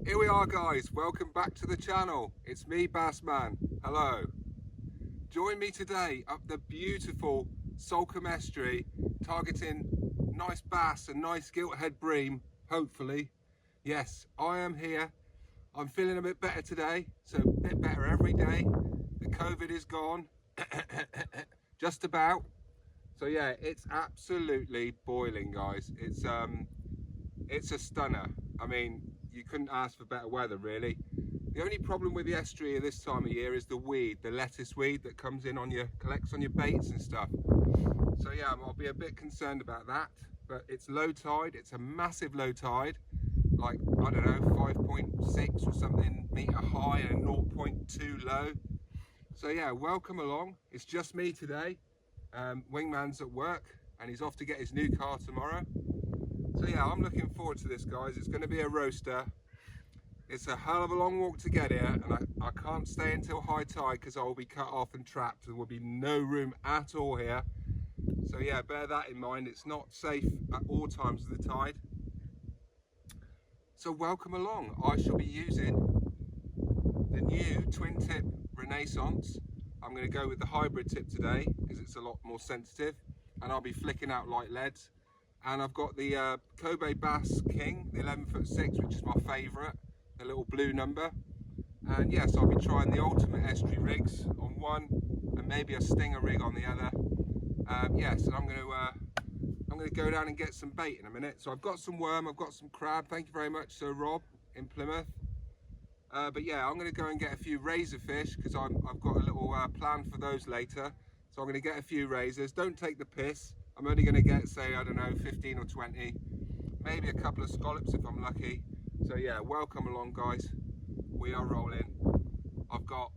Here we are guys, welcome back to the channel. It's me, Bassman. Hello. Join me today up the beautiful Salcombe Estuary, targeting nice bass and nice gilthead bream, hopefully. Yes, I am here. I'm feeling a bit better today, so a bit better every day. The COVID is gone, just about. So yeah, it's absolutely boiling guys. It's a stunner. I mean, you couldn't ask for better weather really. The only problem with the estuary this time of year is the weed, the lettuce weed that comes in on your, collects on your baits and stuff. So yeah, I'll be a bit concerned about that, but it's low tide, it's a massive low tide, like, I don't know, 5.6 or something meter high and 0.2 low. So yeah, welcome along. It's just me today. Wingman's at work and he's off to get his new car tomorrow. So yeah, I'm looking forward to this guys. It's going to be a roaster. It's a hell of a long walk to get here, and I can't stay until high tide because I will be cut off and trapped. There will be no room at all here. So yeah, bear that in mind. It's not safe at all times of the tide. So welcome along. I shall be using the new twin tip Renaissance. I'm going to go with the hybrid tip today because it's a lot more sensitive, and I'll be flicking out light leads. And I've got the Kobe Bass King, the 11'6", which is my favourite, the little blue number. And yes, I'll be trying the ultimate estuary rigs on one, and maybe a stinger rig on the other. Yes, and I'm going to go down and get some bait in a minute. So I've got some worm, I've got some crab. Thank you very much, Sir Rob in Plymouth. But yeah, I'm going to go and get a few razorfish because I've got a little plan for those later. So I'm going to get a few razors. Don't take the piss. I'm only going to get, say, I don't know, 15 or 20, maybe a couple of scallops if I'm lucky. So yeah, welcome along guys. We are rolling. I've got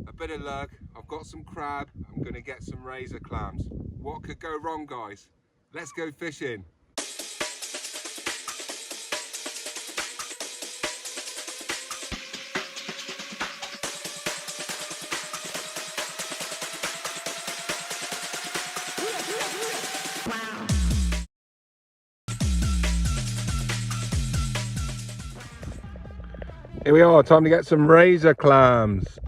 a bit of lug, I've got some crab, I'm going to get some razor clams. What could go wrong guys? Let's go fishing. Here we are, time to get some razor clams.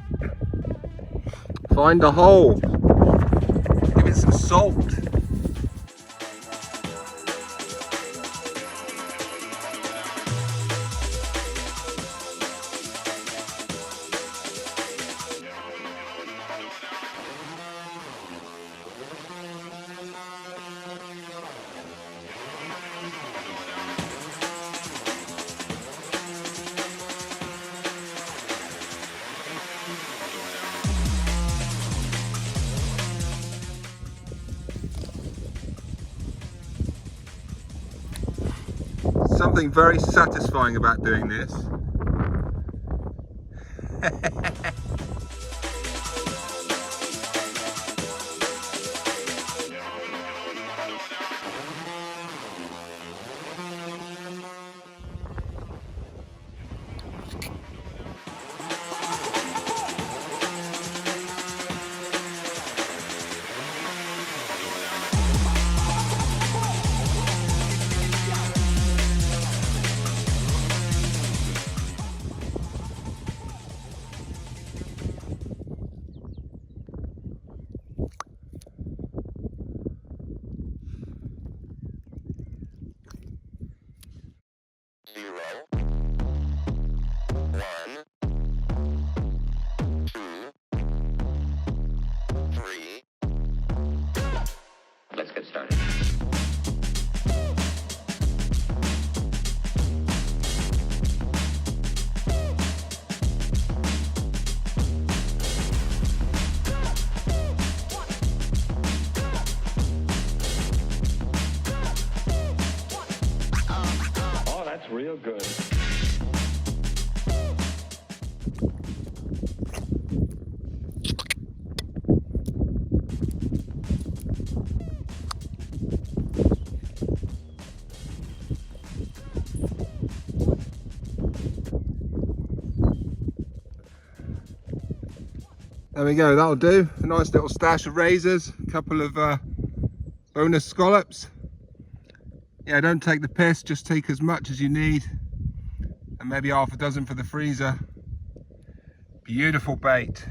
Find a hole. Give it some salt. Something very satisfying about doing this. Let's get started. Oh, that's real good. There we go, that'll do. A nice little stash of razors, a couple of bonus scallops. Yeah, don't take the piss, just take as much as you need. and maybe half a dozen for the freezer. Beautiful bait.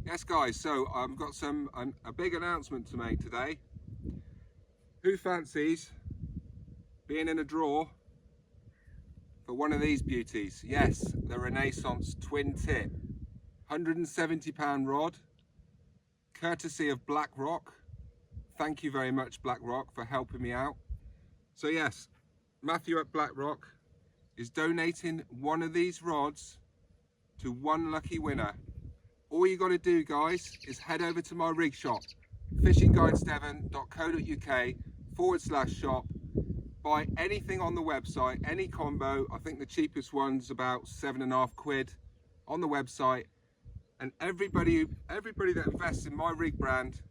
Yes guys, so I've got a big announcement to make today. Who fancies being in a draw for one of these beauties? Yes, the Renaissance twin tip, £170 rod, courtesy of BlackRock. Thank you very much, BlackRock, for helping me out. So yes, Matthew at BlackRock is donating one of these rods to one lucky winner. All you got to do, guys, is head over to my rig shop, fishingguidesdevon.co.uk/shop. Buy anything on the website, any combo. I think the cheapest one's about £7.50 on the website. And everybody that invests in my rig brand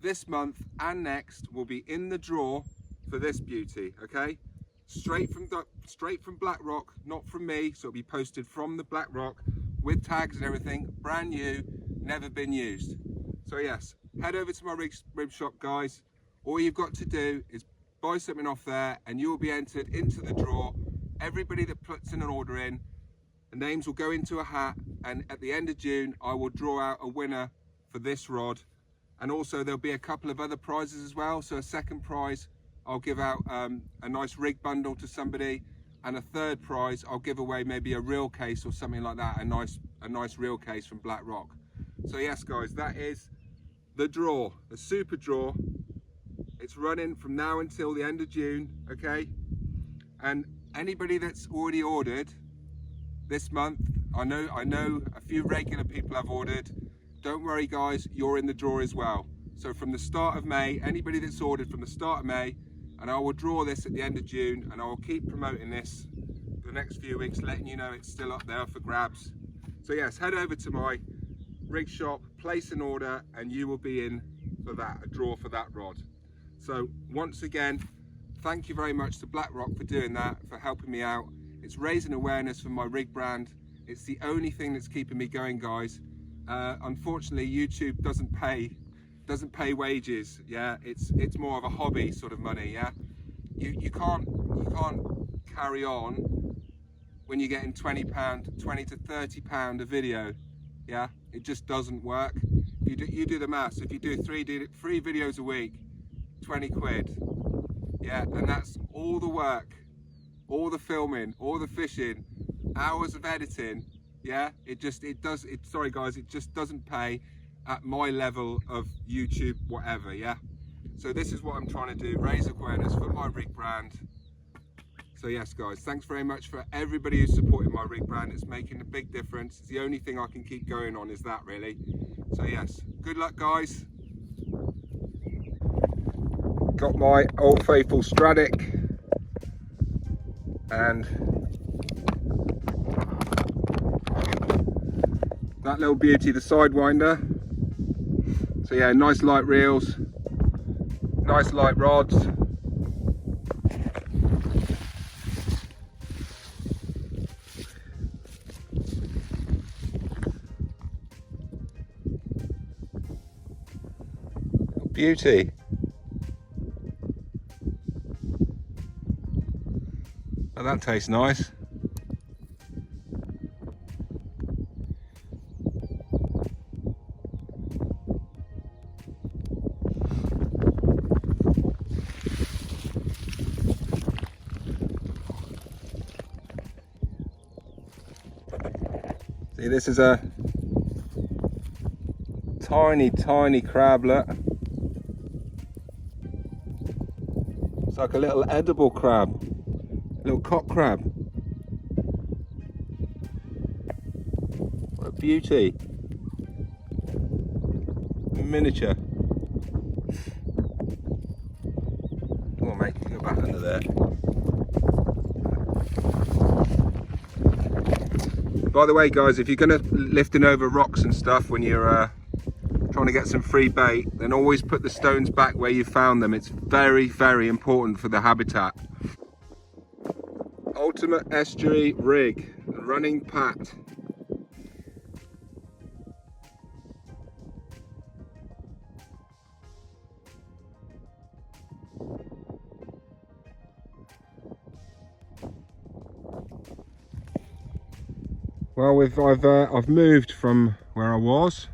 this month and next will be in the draw for this beauty. Okay, straight from BlackRock, not from me. So it'll be posted from the BlackRock with tags and everything, brand new, never been used. So yes, head over to my rig shop, guys. All you've got to do is buy something off there and you will be entered into the draw. Everybody that puts in an order in, the names will go into a hat, and at the end of June I will draw out a winner for this rod. And also there'll be a couple of other prizes as well. So a second prize, I'll give out a nice rig bundle to somebody, and a third prize I'll give away maybe a reel case or something like that, a nice reel case from BlackRock. So yes guys, that is the draw, the super draw. It's running from now until the end of June, okay? And anybody that's already ordered this month, I know a few regular people have ordered. Don't worry guys, you're in the draw as well. So from the start of May, anybody that's ordered from the start of May, and I will draw this at the end of June, and I will keep promoting this for the next few weeks, letting you know it's still up there for grabs. So yes, head over to my rig shop, place an order, and you will be in for that, a draw for that rod. So once again, thank you very much to BlackRock for doing that, for helping me out. It's raising awareness for my rig brand. It's the only thing that's keeping me going, guys. Unfortunately, YouTube doesn't pay wages. Yeah, it's more of a hobby sort of money. Yeah, you can't carry on when you're getting £20 to £30 a video. Yeah, it just doesn't work. You do the maths. If you do three videos a week, 20 quid. Yeah, and that's all the work, all the filming, all the fishing, hours of editing. Yeah, sorry guys, it just doesn't pay at my level of YouTube, whatever. Yeah, so this is what I'm trying to do, raise awareness for my rig brand. So yes guys, thanks very much for everybody who's supporting my rig brand. It's making a big difference. It's the only thing I can keep going on, is that really. So yes, good luck guys. Got my old faithful Stradic, and that little beauty, the Sidewinder. So yeah, nice light reels, nice light rods. Beauty. Oh, that tastes nice. See, this is a tiny crablet. It's like a little edible crab, little cock crab. What a beauty. Miniature. Come on mate, go back under there. By the way guys, if you're going to lifting over rocks and stuff when you're trying to get some free bait, then always put the stones back where you found them. It's very important for the habitat. Ultimate estuary rig, running pat. Well, I've moved from where I was.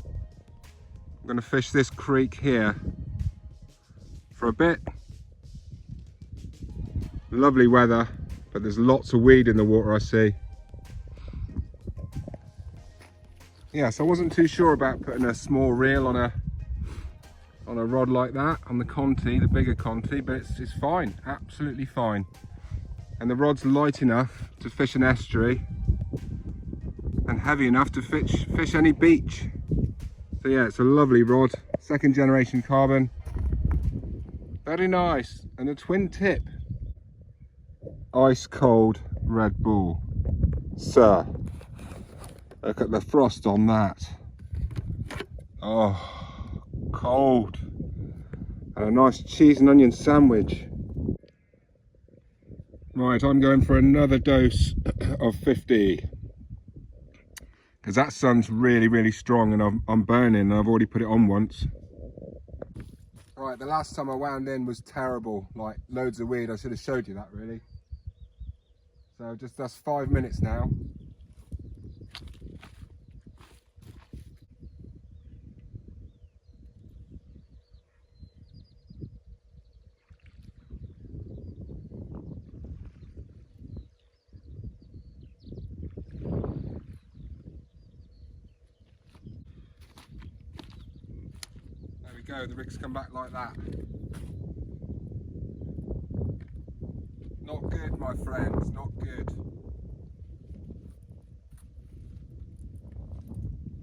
I'm going to fish this creek here for a bit. Lovely weather, but there's lots of weed in the water, I see. Yeah, so I wasn't too sure about putting a small reel on a rod like that, on the Conti, the bigger Conti, but it's fine, absolutely fine. And the rod's light enough to fish an estuary and heavy enough to fish any beach. So yeah, it's a lovely rod, second generation carbon, very nice, and a twin tip. Ice cold Red Bull, sir. Look at the frost on that. Oh, cold. And a nice cheese and onion sandwich. Right, I'm going for another dose of 50. Because that sun's really strong and I'm burning, and I've already put it on once. Right, the last time I wound in was terrible, like loads of weed. I should have showed you that really. So that's 5 minutes now. There we go, the rig's come back like that. Not good, my friends, not good.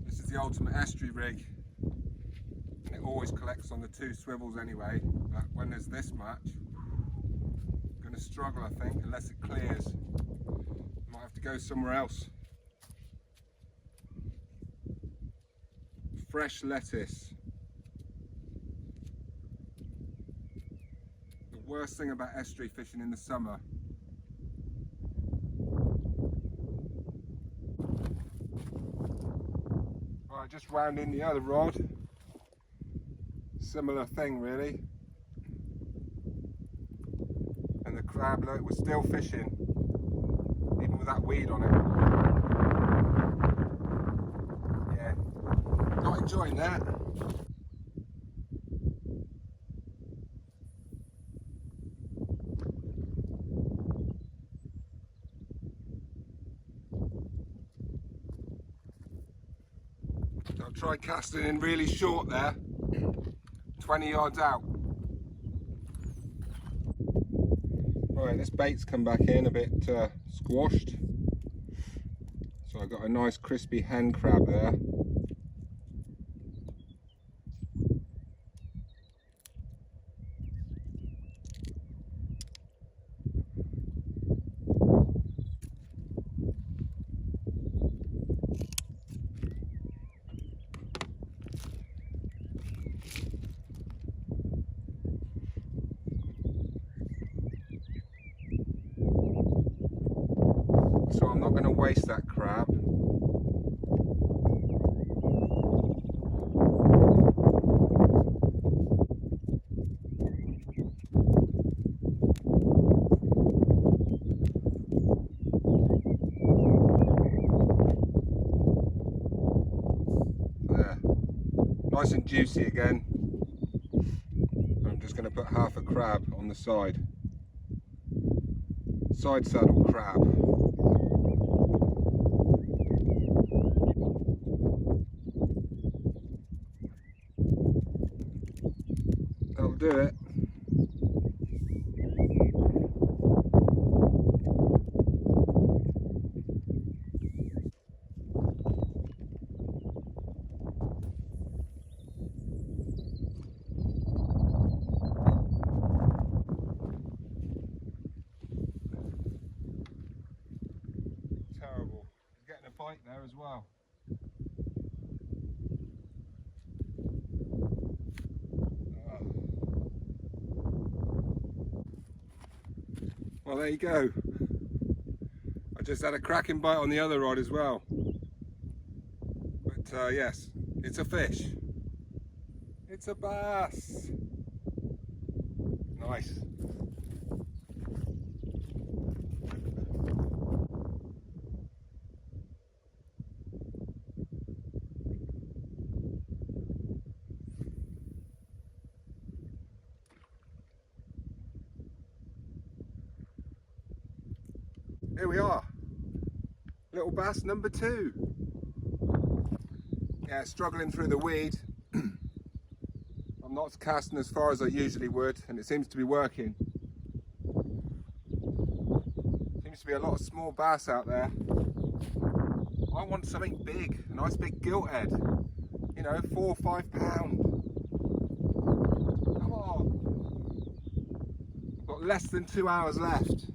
This is the ultimate estuary rig. And it always collects on the 2 swivels anyway, but when there's this much, I'm going to struggle, I think, unless it clears. Might have to go somewhere else. Fresh lettuce. The worst thing about estuary fishing in the summer. Right, just wound in the other rod. Similar thing really. And the crab, look, was still fishing, even with that weed on it. Yeah, not enjoying that. I'll try casting in really short there, 20 yards out. Right, this bait's come back in a bit squashed. So I got a nice crispy hen crab there. So I'm not going to waste that crab. There, nice and juicy again. I'm just going to put half a crab on the side. Side saddle crab. That'll do it. Terrible. He's getting a bite there as well. Well, there you go. I just had a cracking bite on the other rod as well. But yes, it's a fish. It's a bass. Nice. Here we are, little bass number 2. Yeah, struggling through the weed. I'm not casting as far as I usually would, and it seems to be working. Seems to be a lot of small bass out there. I want something big, a nice big gilt head. You know, 4 or 5 pound. Come on. I've got less than 2 hours left.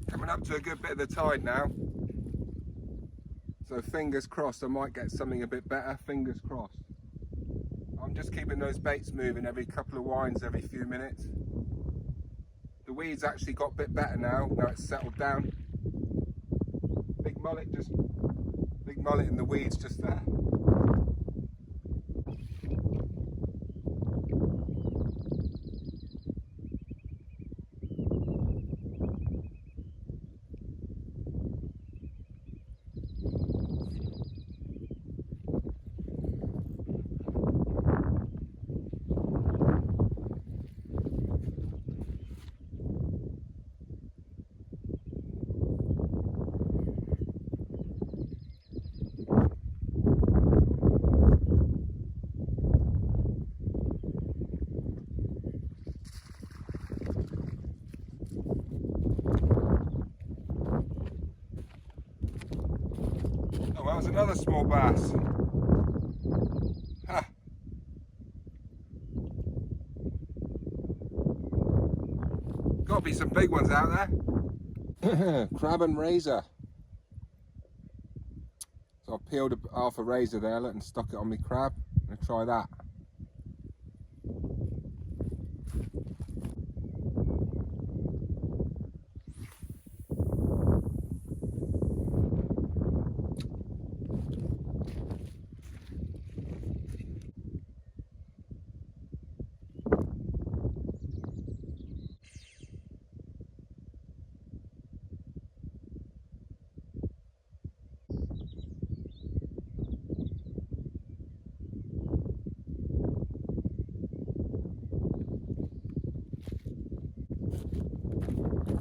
Coming up to a good bit of the tide now. So fingers crossed I might get something a bit better, fingers crossed. I'm just keeping those baits moving every couple of winds, every few minutes. The weeds actually got a bit better now it's settled down. Big mullet in the weeds just there. Oh, that was another small bass. Ha. Gotta be some big ones out there. Crab and razor. So I peeled half a razor there and stuck it on my crab. I'm gonna try that.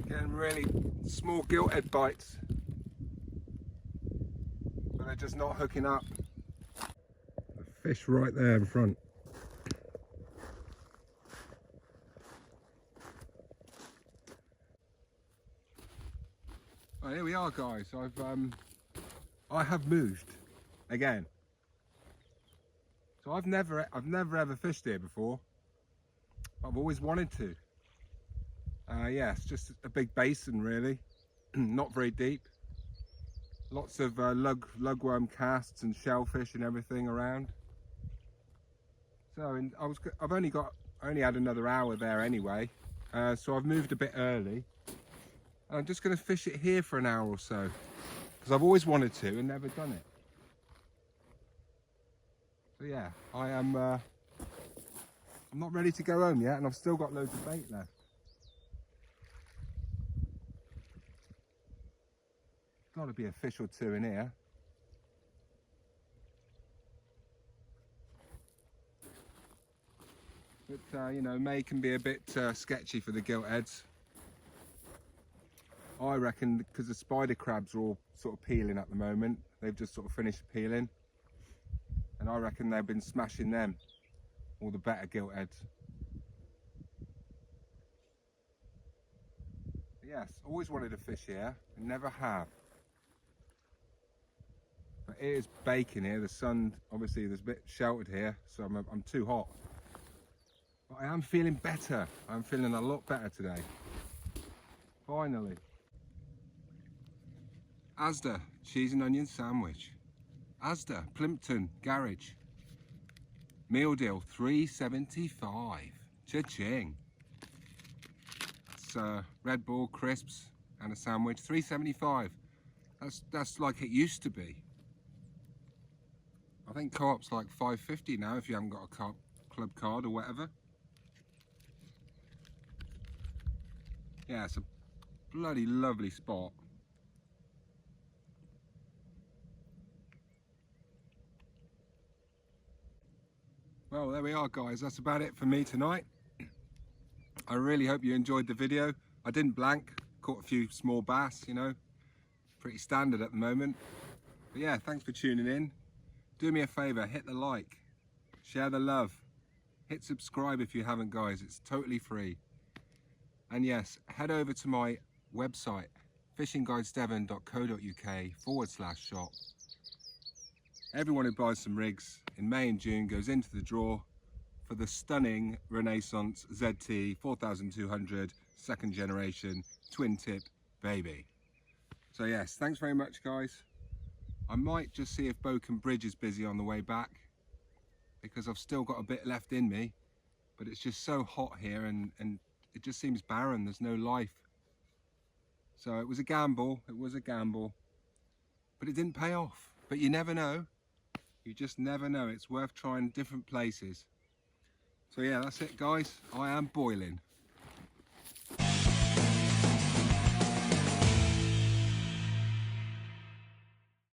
Getting really small gilt head bites, but they're just not hooking up. The fish right there in front. Oh, here we are, guys. I have moved again. So I've never ever fished here before. I've always wanted to. Yeah, it's just a big basin really, not very deep. Lots of lugworm casts and shellfish and everything around. So I've only had another hour there anyway, so I've moved a bit early. I'm just going to fish it here for an hour or so, because I've always wanted to and never done it. So yeah, I'm not ready to go home yet, and I've still got loads of bait left. Got to be a fish or two in here. But you know, May can be a bit sketchy for the gilt heads. I reckon because the spider crabs are all sort of peeling at the moment. They've just sort of finished peeling, and I reckon they've been smashing them, all the better gilt heads. But yes, always wanted to fish here and never have. But it is baking here. The sun, obviously, there's a bit sheltered here, so I'm too hot. But I am feeling better. I'm feeling a lot better today. Finally. Asda cheese and onion sandwich. Asda Plimpton Garage. Meal deal $3.75. Cha-ching. That's Red Bull crisps and a sandwich. $3.75. That's like it used to be. I think co-op's like $5.50 now if you haven't got a club card or whatever. Yeah, it's a bloody lovely spot. Well, there we are, guys. That's about it for me tonight. I really hope you enjoyed the video. I didn't blank, caught a few small bass, you know, pretty standard at the moment. But yeah, thanks for tuning in. Do me a favor, hit the like, share the love, hit subscribe if you haven't, guys. It's totally free. And yes, head over to my website, fishingguidesdevon.co.uk/shop. Everyone who buys some rigs in May and June goes into the draw for the stunning Renaissance ZT 4200 second generation twin tip baby. So yes, thanks very much, guys. I might just see if Boken Bridge is busy on the way back, because I've still got a bit left in me, but it's just so hot here and it just seems barren. There's no life. So it was a gamble, but it didn't pay off. But you never know. You just never know. It's worth trying different places. So yeah, that's it, guys. I am boiling.